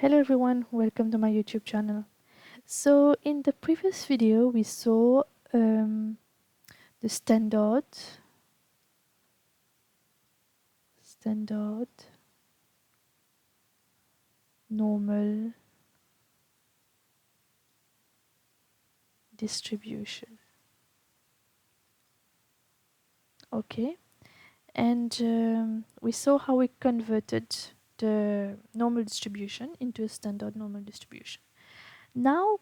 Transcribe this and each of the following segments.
Hello everyone, welcome to my YouTube channel. So in the previous video we saw the standard normal distribution. Okay, and we saw how we converted the normal distribution into a standard normal distribution. Now,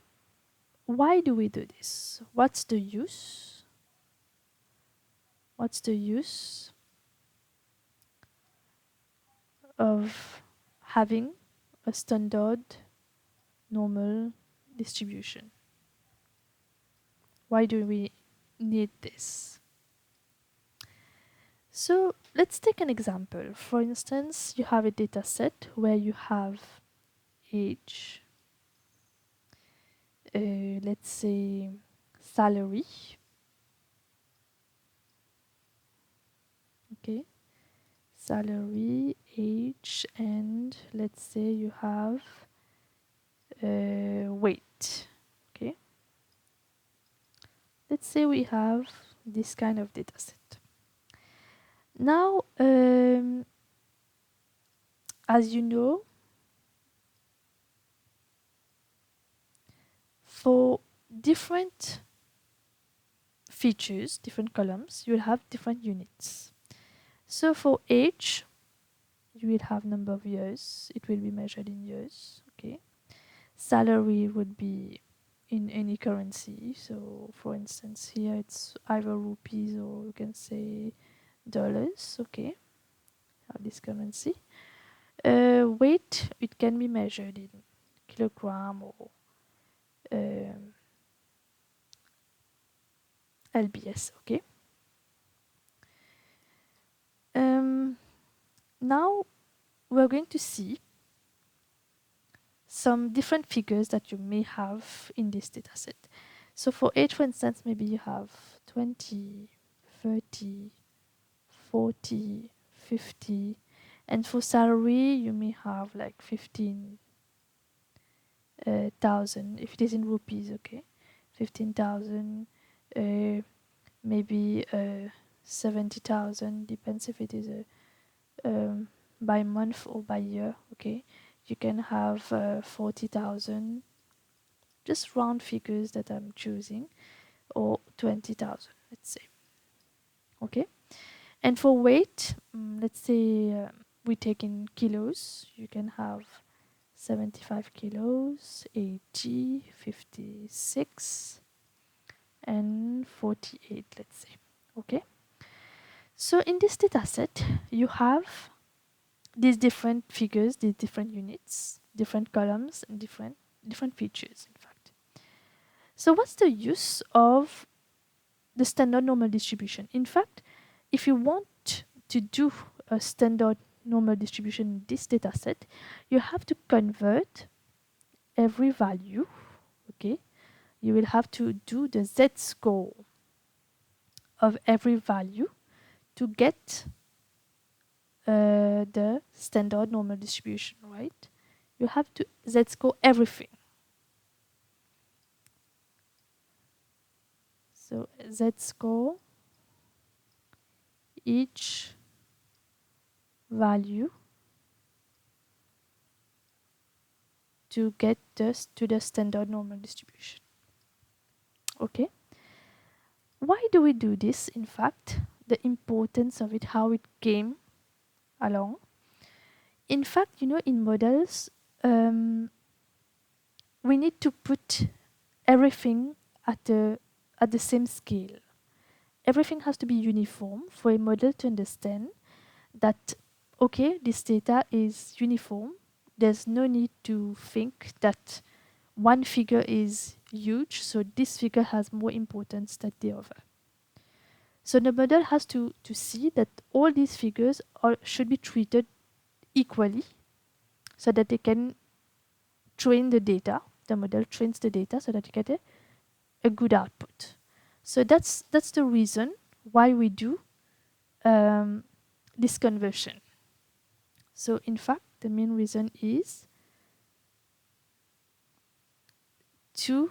why do we do this? What's the use? What's the use of having a standard normal distribution? Why do we need this? So let's take an example. For instance, you have a data set where you have age, let's say salary, okay, salary, age, and let's say you have weight, okay. Let's say we have this kind of data set. Now, as you know, for different features, different columns, you will have different units. So for age, you will have number of years. It will be measured in years, okay. Salary would be in any currency. So for instance, here it's either rupees or you can say dollars, okay. Have this currency. Weight, it can be measured in kilogram or lbs, okay. Now we're going to see some different figures that you may have in this data set. So for age, for instance, maybe you have 20, 30, 40, 50, and for salary you may have like 15,000 if it is in rupees, okay, 15,000, maybe 70,000, depends if it is by month or by year, okay. You can have 40,000, just round figures that I'm choosing, or 20,000, let's say, okay. And for weight, let's say we take in kilos. You can have 75 kilos, 80, 56, and 48, let's say, okay. So in this data set, you have these different figures, these different units, different columns, and different features, in fact. So what's the use of the standard normal distribution? In fact, if you want to do a standard normal distribution in this data set, you have to convert every value, okay. You will have to do the z-score of every value to get the standard normal distribution, right? You have to z-score everything. So z-score each value to get this to the standard normal distribution, okay. Why do we do this? In fact, the importance of it, how it came along. In fact, you know, in models, we need to put everything at the same scale. Everything has to be uniform for a model to understand that, okay, this data is uniform. There's no need to think that one figure is huge, so this figure has more importance than the other. So the model has to see that all these figures should be treated equally so that they can train the data. The model trains the data so that you get a good output. So that's the reason why we do this conversion. So in fact, the main reason is to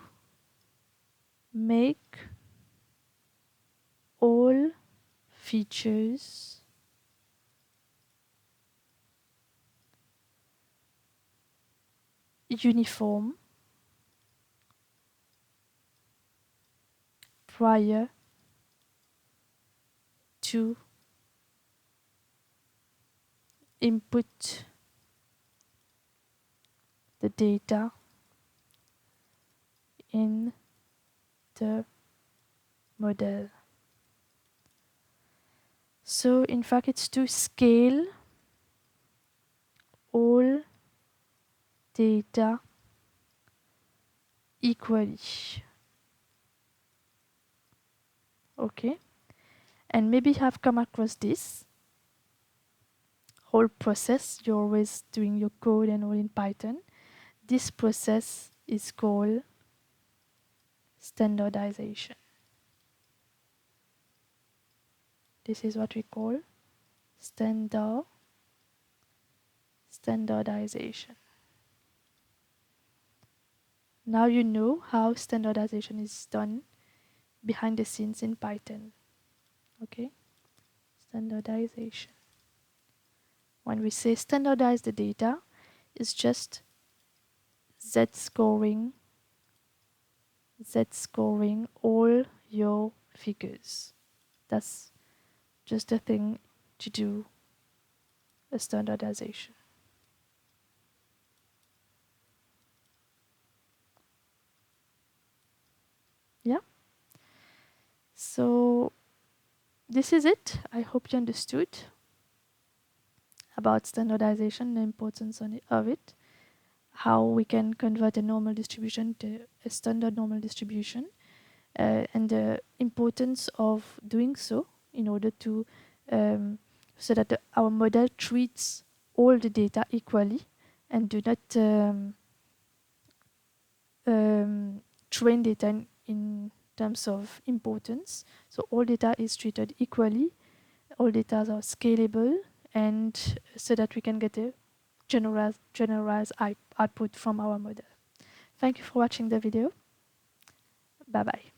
make all features uniform prior to input the data in the model. So in fact it's to scale all data equally. Okay, and maybe you have come across this whole process. You're always doing your code and all in Python. This process is called standardization. This is what we call standardization. Now you know how standardization is done behind the scenes in Python. Okay, standardization. When we say standardize the data, it's just z-scoring all your figures. That's just a thing to do a standardization. Yeah. So this is it. I hope you understood about standardization, the importance of it, how we can convert a normal distribution to a standard normal distribution, and the importance of doing so in order to so that our model treats all the data equally and do not train data in terms of importance. So all data is treated equally, all data are scalable, and so that we can get a generalized output from our model. Thank you for watching the video. Bye bye.